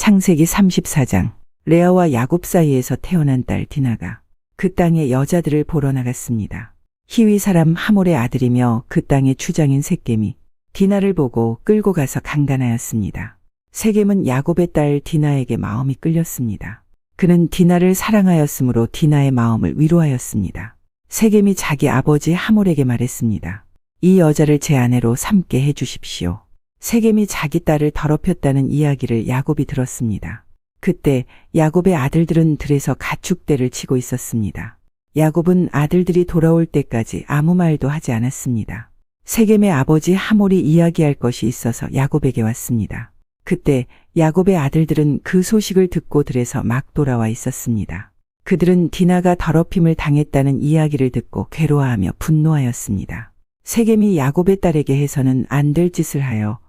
창세기 34장. 레아와 야곱 사이에서 태어난 딸 디나가 그 땅의 여자들을 보러 나갔습니다. 히위 사람 하몰의 아들이며 그 땅의 주장인 셈이 디나를 보고 끌고 가서 강간하였습니다. 셈은 야곱의 딸 디나에게 마음이 끌렸습니다. 그는 디나를 사랑하였으므로 디나의 마음을 위로하였습니다. 셈이 자기 아버지 하몰에게 말했습니다. 이 여자를 제 아내로 삼게 해주십시오. 셈이 자기 딸을 더럽혔다는 이야기를 야곱이 들었습니다. 그때 야곱의 아들들은 들에서 가축대를 치고 있었습니다. 야곱은 아들들이 돌아올 때까지 아무 말도 하지 않았습니다. 셈의 아버지 하몰이 이야기할 것이 있어서 야곱에게 왔습니다. 그때 야곱의 아들들은 그 소식을 듣고 들에서 막 돌아와 있었습니다. 그들은 디나가 더럽힘을 당했다는 이야기를 듣고 괴로워하며 분노하였습니다. 셈이 야곱의 딸에게 해서는 안 될 짓을 하여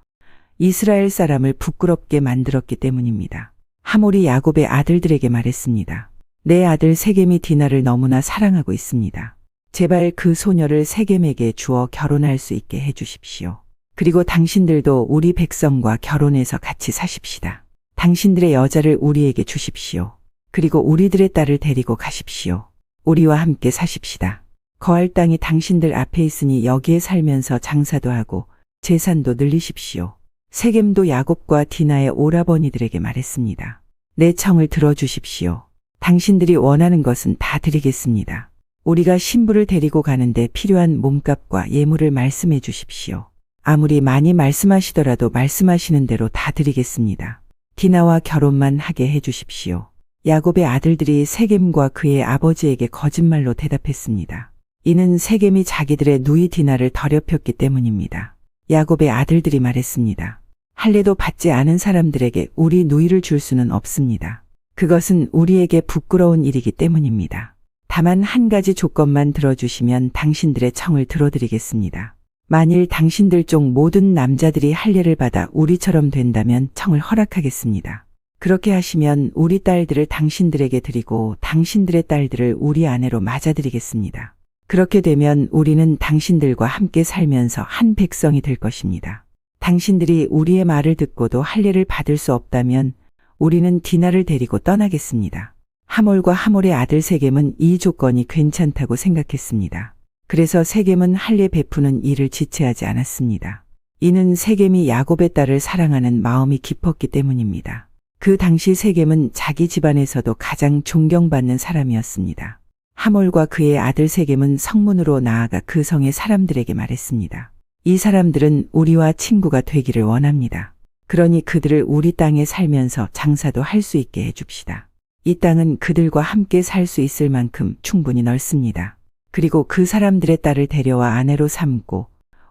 이스라엘 사람을 부끄럽게 만들었기 때문입니다. 하몰이 야곱의 아들들에게 말했습니다. 내 아들 셈이 디나를 너무나 사랑하고 있습니다. 제발 그 소녀를 셈에게 주어 결혼할 수 있게 해주십시오. 그리고 당신들도 우리 백성과 결혼해서 같이 사십시다. 당신들의 여자를 우리에게 주십시오. 그리고 우리들의 딸을 데리고 가십시오. 우리와 함께 사십시다. 거할 땅이 당신들 앞에 있으니 여기에 살면서 장사도 하고 재산도 늘리십시오. 셈도 야곱과 디나의 오라버니들에게 말했습니다. 내 청을 들어주십시오. 당신들이 원하는 것은 다 드리겠습니다. 우리가 신부를 데리고 가는데 필요한 몸값과 예물을 말씀해 주십시오. 아무리 많이 말씀하시더라도 말씀하시는 대로 다 드리겠습니다. 디나와 결혼만 하게 해 주십시오. 야곱의 아들들이 셈과 그의 아버지에게 거짓말로 대답했습니다. 이는 셈이 자기들의 누이 디나를 더럽혔기 때문입니다. 야곱의 아들들이 말했습니다. 할례도 받지 않은 사람들에게 우리 누이를 줄 수는 없습니다. 그것은 우리에게 부끄러운 일이기 때문입니다. 다만 한 가지 조건만 들어주시면 당신들의 청을 들어드리겠습니다. 만일 당신들 쪽 모든 남자들이 할례를 받아 우리처럼 된다면 청을 허락하겠습니다. 그렇게 하시면 우리 딸들을 당신들에게 드리고 당신들의 딸들을 우리 아내로 맞아드리겠습니다. 그렇게 되면 우리는 당신들과 함께 살면서 한 백성이 될 것입니다. 당신들이 우리의 말을 듣고도 할례를 받을 수 없다면 우리는 디나를 데리고 떠나겠습니다. 하몰과 하몰의 아들 셈은 이 조건이 괜찮다고 생각했습니다. 그래서 셈은 할례 베푸는 일을 지체하지 않았습니다. 이는 셈이 야곱의 딸을 사랑하는 마음이 깊었기 때문입니다. 그 당시 셈은 자기 집안에서도 가장 존경받는 사람이었습니다. 하몰과 그의 아들 셈은 성문으로 나아가 그 성의 사람들에게 말했습니다. 이 사람들은 우리와 친구가 되기를 원합니다. 그러니 그들을 우리 땅에 살면서 장사도 할 수 있게 해줍시다. 이 땅은 그들과 함께 살 수 있을 만큼 충분히 넓습니다. 그리고 그 사람들의 딸을 데려와 아내로 삼고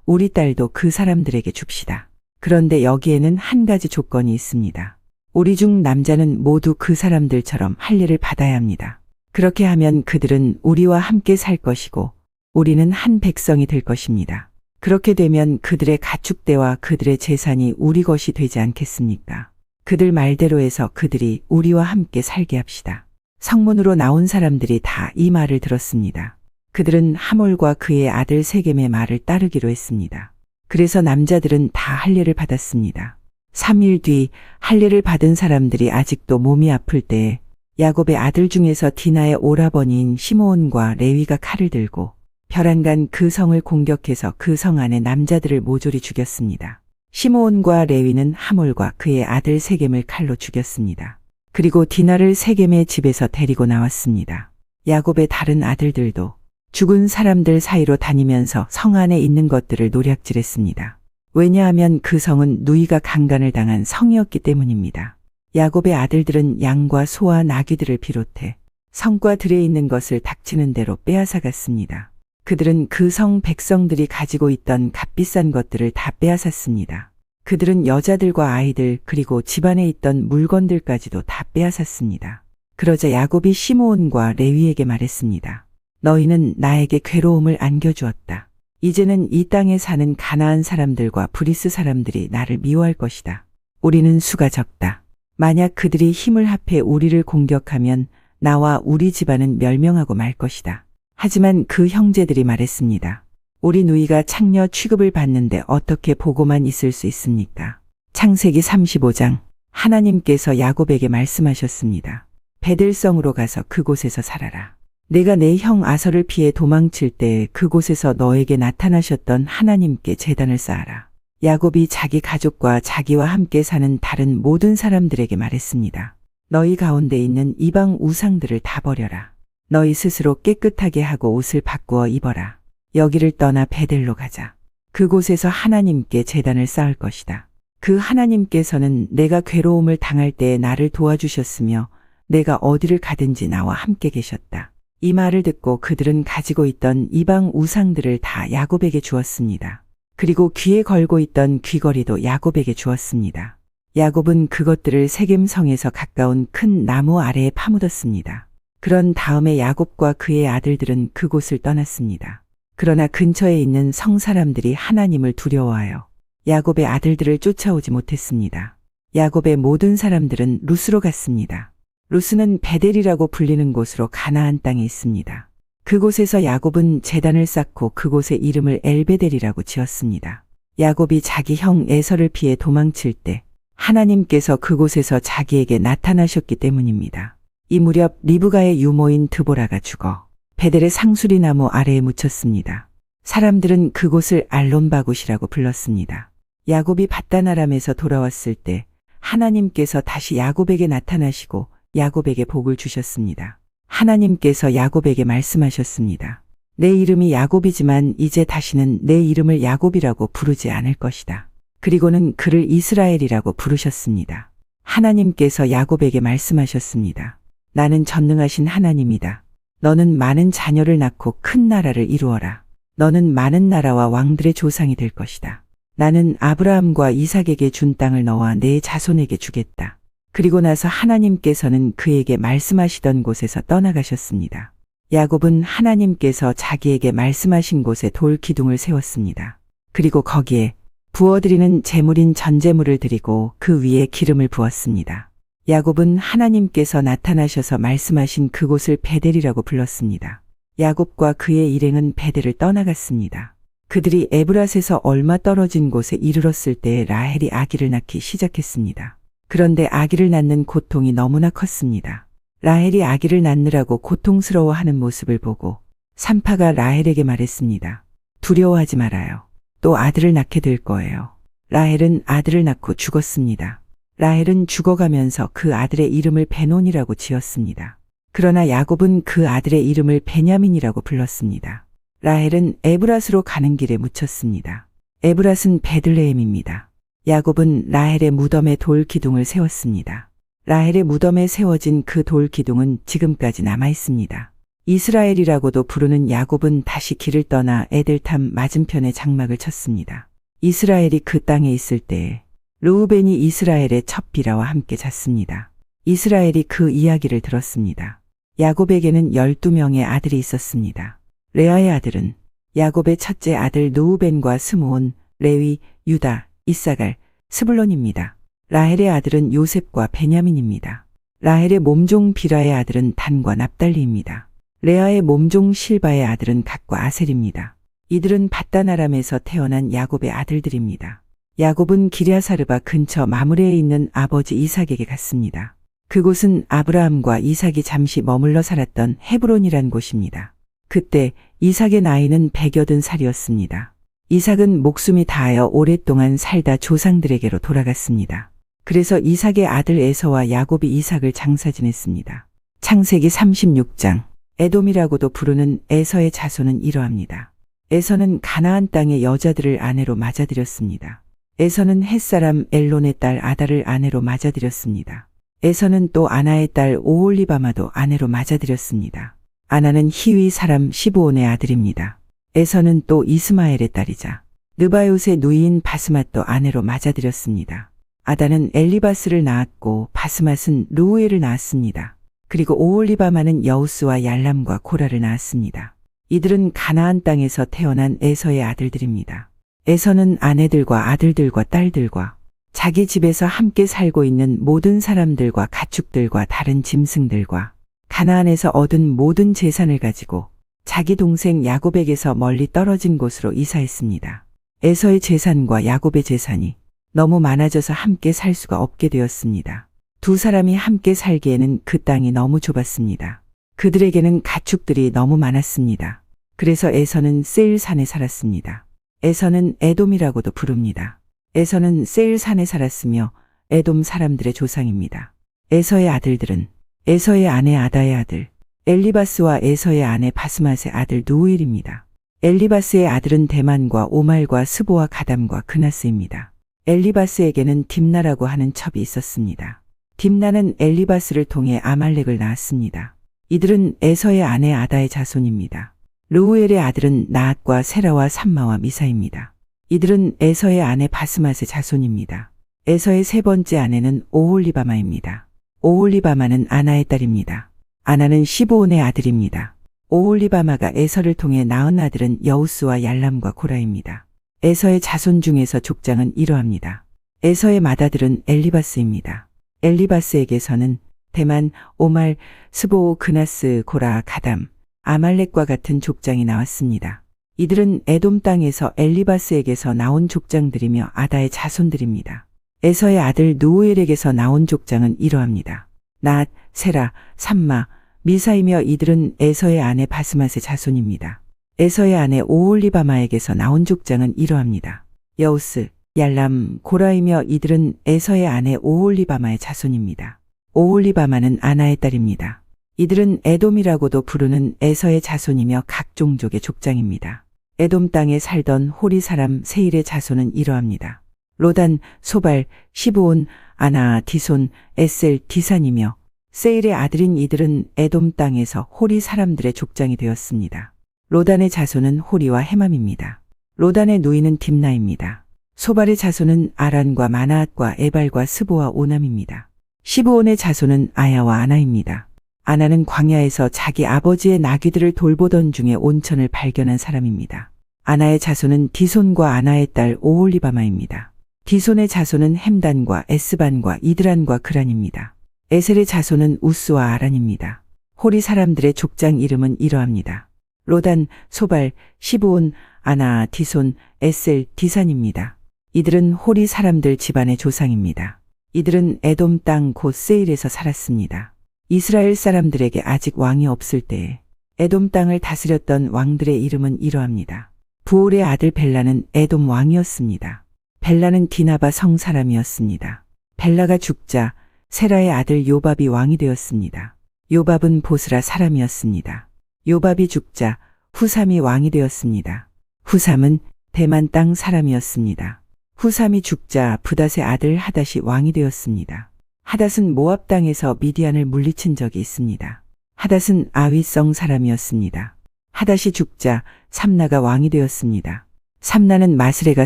우리 딸도 그 사람들에게 줍시다. 그런데 여기에는 한 가지 조건이 있습니다. 우리 중 남자는 모두 그 사람들처럼 할례를 받아야 합니다. 그렇게 하면 그들은 우리와 함께 살 것이고 우리는 한 백성이 될 것입니다. 그렇게 되면 그들의 가축대와 그들의 재산이 우리 것이 되지 않겠습니까? 그들 말대로 해서 그들이 우리와 함께 살게 합시다. 성문으로 나온 사람들이 다 이 말을 들었습니다. 그들은 하몰과 그의 아들 셈의 말을 따르기로 했습니다. 그래서 남자들은 다 할례를 받았습니다. 3일 뒤 할례를 받은 사람들이 아직도 몸이 아플 때에 야곱의 아들 중에서 디나의 오라버니인 시므온과 레위가 칼을 들고 벼랑간 그 성을 공격해서 그 성 안에 남자들을 모조리 죽였습니다. 시므온과 레위는 하몰과 그의 아들 셈을 칼로 죽였습니다. 그리고 디나를 셈의 집에서 데리고 나왔습니다. 야곱의 다른 아들들도 죽은 사람들 사이로 다니면서 성 안에 있는 것들을 노략질했습니다. 왜냐하면 그 성은 누이가 강간을 당한 성이었기 때문입니다. 야곱의 아들들은 양과 소와 나귀들을 비롯해 성과 들에 있는 것을 닥치는 대로 빼앗아갔습니다. 그들은 그 성 백성들이 가지고 있던 값비싼 것들을 다 빼앗았습니다. 그들은 여자들과 아이들 그리고 집안에 있던 물건들까지도 다 빼앗았습니다. 그러자 야곱이 시므온과 레위에게 말했습니다. 너희는 나에게 괴로움을 안겨주었다. 이제는 이 땅에 사는 가나안 사람들과 브리스 사람들이 나를 미워할 것이다. 우리는 수가 적다. 만약 그들이 힘을 합해 우리를 공격하면 나와 우리 집안은 멸명하고 말 것이다. 하지만 그 형제들이 말했습니다. 우리 누이가 창녀 취급을 받는데 어떻게 보고만 있을 수 있습니까? 창세기 35장. 하나님께서 야곱에게 말씀하셨습니다. 베델성으로 가서 그곳에서 살아라. 내가 내 형 아설을 피해 도망칠 때 그곳에서 너에게 나타나셨던 하나님께 제단을 쌓아라. 야곱이 자기 가족과 자기와 함께 사는 다른 모든 사람들에게 말했습니다. 너희 가운데 있는 이방 우상들을 다 버려라. 너희 스스로 깨끗하게 하고 옷을 바꾸어 입어라. 여기를 떠나 베델로 가자. 그곳에서 하나님께 제단을 쌓을 것이다. 그 하나님께서는 내가 괴로움을 당할 때에 나를 도와주셨으며 내가 어디를 가든지 나와 함께 계셨다. 이 말을 듣고 그들은 가지고 있던 이방 우상들을 다 야곱에게 주었습니다. 그리고 귀에 걸고 있던 귀걸이도 야곱에게 주었습니다. 야곱은 그것들을 세겜성에서 가까운 큰 나무 아래에 파묻었습니다. 그런 다음에 야곱과 그의 아들들은 그곳을 떠났습니다. 그러나 근처에 있는 성 사람들이 하나님을 두려워하여 야곱의 아들들을 쫓아오지 못했습니다. 야곱의 모든 사람들은 루스로 갔습니다. 루스는 베델이라고 불리는 곳으로 가나안 땅에 있습니다. 그곳에서 야곱은 제단을 쌓고 그곳의 이름을 엘베델이라고 지었습니다. 야곱이 자기 형 에서를 피해 도망칠 때 하나님께서 그곳에서 자기에게 나타나셨기 때문입니다. 이 무렵 리브가의 유모인 드보라가 죽어 베델의 상수리 나무 아래에 묻혔습니다. 사람들은 그곳을 알론바굿이라고 불렀습니다. 야곱이 밧단 아람에서 돌아왔을 때 하나님께서 다시 야곱에게 나타나시고 야곱에게 복을 주셨습니다. 하나님께서 야곱에게 말씀하셨습니다. 내 이름이 야곱이지만 이제 다시는 내 이름을 야곱이라고 부르지 않을 것이다. 그리고는 그를 이스라엘이라고 부르셨습니다. 하나님께서 야곱에게 말씀하셨습니다. 나는 전능하신 하나님이다. 너는 많은 자녀를 낳고 큰 나라를 이루어라. 너는 많은 나라와 왕들의 조상이 될 것이다. 나는 아브라함과 이삭에게 준 땅을 너와 내 자손에게 주겠다. 그리고 나서 하나님께서는 그에게 말씀하시던 곳에서 떠나가셨습니다. 야곱은 하나님께서 자기에게 말씀하신 곳에 돌 기둥을 세웠습니다. 그리고 거기에 부어드리는 제물인 전제물을 드리고 그 위에 기름을 부었습니다. 야곱은 하나님께서 나타나셔서 말씀하신 그곳을 베델이라고 불렀습니다. 야곱과 그의 일행은 베델을 떠나갔습니다. 그들이 에브랏에서 얼마 떨어진 곳에 이르렀을 때 라헬이 아기를 낳기 시작했습니다. 그런데 아기를 낳는 고통이 너무나 컸습니다. 라헬이 아기를 낳느라고 고통스러워하는 모습을 보고 산파가 라헬에게 말했습니다. 두려워하지 말아요. 또 아들을 낳게 될 거예요. 라헬은 아들을 낳고 죽었습니다. 라헬은 죽어가면서 그 아들의 이름을 베논이라고 지었습니다. 그러나 야곱은 그 아들의 이름을 베냐민이라고 불렀습니다. 라헬은 에브랏으로 가는 길에 묻혔습니다. 에브랏은 베들레헴입니다. 야곱은 라헬의 무덤에 돌 기둥을 세웠습니다. 라헬의 무덤에 세워진 그 돌 기둥은 지금까지 남아 있습니다. 이스라엘이라고도 부르는 야곱은 다시 길을 떠나 에델탐 맞은편에 장막을 쳤습니다. 이스라엘이 그 땅에 있을 때에 르우벤이 이스라엘의 첫 비라와 함께 잤습니다. 이스라엘이 그 이야기를 들었습니다. 야곱에게는 12명의 아들이 있었습니다. 레아의 아들은 야곱의 첫째 아들 르우벤과 스므온, 레위, 유다, 이사갈, 스불론입니다. 라헬의 아들은 요셉과 베냐민입니다. 라헬의 몸종 비라의 아들은 단과 납달리입니다. 레아의 몸종 실바의 아들은 갓과 아셀입니다. 이들은 밧단 아람에서 태어난 야곱의 아들들입니다. 야곱은 기럇사르바 근처 마므레에 있는 아버지 이삭에게 갔습니다. 그곳은 아브라함과 이삭이 잠시 머물러 살았던 헤브론이란 곳입니다. 그때 이삭의 나이는 180살이었습니다. 이삭은 목숨이 다하여 오랫동안 살다 조상들에게로 돌아갔습니다. 그래서 이삭의 아들 에서와 야곱이 이삭을 장사 지냈습니다. 창세기 36장. 에돔이라고도 부르는 에서의 자손은 이러합니다. 에서는 가나안 땅의 여자들을 아내로 맞아들였습니다. 에서는 햇사람 엘론의 딸 아다를 아내로 맞아들였습니다. 에서는 또 아나의 딸 오홀리바마도 아내로 맞아들였습니다. 아나는 히위 사람 시브온의 아들입니다. 에서는 또 이스마엘의 딸이자 느바요스의 누이인 바스맛도 아내로 맞아들였습니다. 아다는 엘리바스를 낳았고 바스맛은 르우엘을 낳았습니다. 그리고 오홀리바마는 여우스와 얄람과 고라를 낳았습니다. 이들은 가나안 땅에서 태어난 에서의 아들들입니다. 에서는 아내들과 아들들과 딸들과 자기 집에서 함께 살고 있는 모든 사람들과 가축들과 다른 짐승들과 가나안에서 얻은 모든 재산을 가지고 자기 동생 야곱에게서 멀리 떨어진 곳으로 이사했습니다. 에서의 재산과 야곱의 재산이 너무 많아져서 함께 살 수가 없게 되었습니다. 두 사람이 함께 살기에는 그 땅이 너무 좁았습니다. 그들에게는 가축들이 너무 많았습니다. 그래서 에서는 세일산에 살았습니다. 에서는 에돔이라고도 부릅니다. 에서는 세일산에 살았으며 에돔 사람들의 조상입니다. 에서의 아들들은 에서의 아내 아다의 아들 엘리바스와 에서의 아내 바스맛의 아들 누우일입니다. 엘리바스의 아들은 대만과 오말과 스보와 가담과 그나스입니다. 엘리바스에게는 딥나라고 하는 첩이 있었습니다. 딥나는 엘리바스를 통해 아말렉을 낳았습니다. 이들은 에서의 아내 아다의 자손입니다. 르우엘의 아들은 나앗과 세라와 삼마와 미사입니다. 이들은 에서의 아내 바스맛의 자손입니다. 에서의 세 번째 아내는 오홀리바마입니다. 오홀리바마는 아나의 딸입니다. 아나는 시브온의 아들입니다. 오홀리바마가 에서를 통해 낳은 아들은 여우스와 얄람과 고라입니다. 에서의 자손 중에서 족장은 이러합니다. 에서의 맏아들은 엘리바스입니다. 엘리바스에게서는 대만, 오말, 스보, 그나스, 고라, 가담, 아말렉과 같은 족장이 나왔습니다. 이들은 에돔 땅에서 엘리바스에게서 나온 족장들이며 아다의 자손들입니다. 에서의 아들 누우엘에게서 나온 족장은 이러합니다. 나앗, 세라, 삼마, 미사이며 이들은 에서의 아내 바스맛의 자손입니다. 에서의 아내 오홀리바마에게서 나온 족장은 이러합니다. 여우스, 얄람, 고라이며 이들은 에서의 아내 오홀리바마의 자손입니다. 오홀리바마는 아나의 딸입니다. 이들은 에돔이라고도 부르는 에서의 자손이며 각 종족의 족장입니다. 에돔 땅에 살던 호리 사람 세일의 자손은 이러합니다. 로단, 소발, 시브온, 아나, 디손, 에셀, 디산이며 세일의 아들인 이들은 에돔 땅에서 호리 사람들의 족장이 되었습니다. 로단의 자손은 호리와 헤맘입니다. 로단의 누이는 딥나입니다. 소발의 자손은 아란과 마나앗과 에발과 스보와 오남입니다. 시브온의 자손은 아야와 아나입니다. 아나는 광야에서 자기 아버지의 나귀들을 돌보던 중에 온천을 발견한 사람입니다. 아나의 자손은 디손과 아나의 딸 오홀리바마입니다. 디손의 자손은 햄단과 에스반과 이드란과 그란입니다. 에셀의 자손은 우스와 아란입니다. 호리 사람들의 족장 이름은 이러합니다. 로단, 소발, 시브온, 아나, 디손, 에셀, 디산입니다. 이들은 호리 사람들 집안의 조상입니다. 이들은 에돔 땅 곧 세일에서 살았습니다. 이스라엘 사람들에게 아직 왕이 없을 때에 에돔 땅을 다스렸던 왕들의 이름은 이러합니다. 부올의 아들 벨라는 에돔 왕이었습니다. 벨라는 디나바 성 사람이었습니다. 벨라가 죽자 세라의 아들 요밥이 왕이 되었습니다. 요밥은 보스라 사람이었습니다. 요밥이 죽자 후삼이 왕이 되었습니다. 후삼은 대만 땅 사람이었습니다. 후삼이 죽자 브닷의 아들 하닷이 왕이 되었습니다. 하닷은 모압 땅에서 미디안을 물리친 적이 있습니다. 하닷은 아위성 사람이었습니다. 하닷이 죽자 삼나가 왕이 되었습니다. 삼나는 마스레가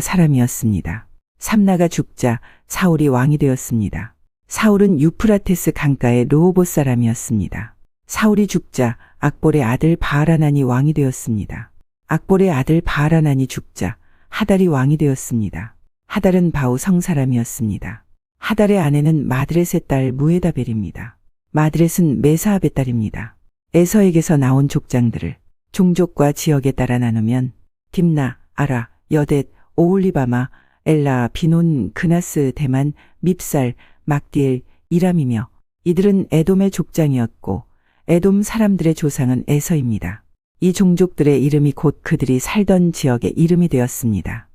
사람이었습니다. 삼나가 죽자 사울이 왕이 되었습니다. 사울은 유프라테스 강가의 르호봇 사람이었습니다. 사울이 죽자 악볼의 아들 바알하난이 왕이 되었습니다. 악볼의 아들 바알하난이 죽자 하달이 왕이 되었습니다. 하달은 바우 성 사람이었습니다. 하달의 아내는 마드렛의 딸 무에다벨입니다. 마드렛은 메사압의 딸입니다. 에서에게서 나온 족장들을 종족과 지역에 따라 나누면 딥나, 아라, 여댓, 오홀리바마, 엘라, 비논, 그나스, 대만, 밉살, 막디엘, 이람이며 이들은 에돔의 족장이었고 에돔 사람들의 조상은 에서입니다. 이 종족들의 이름이 곧 그들이 살던 지역의 이름이 되었습니다.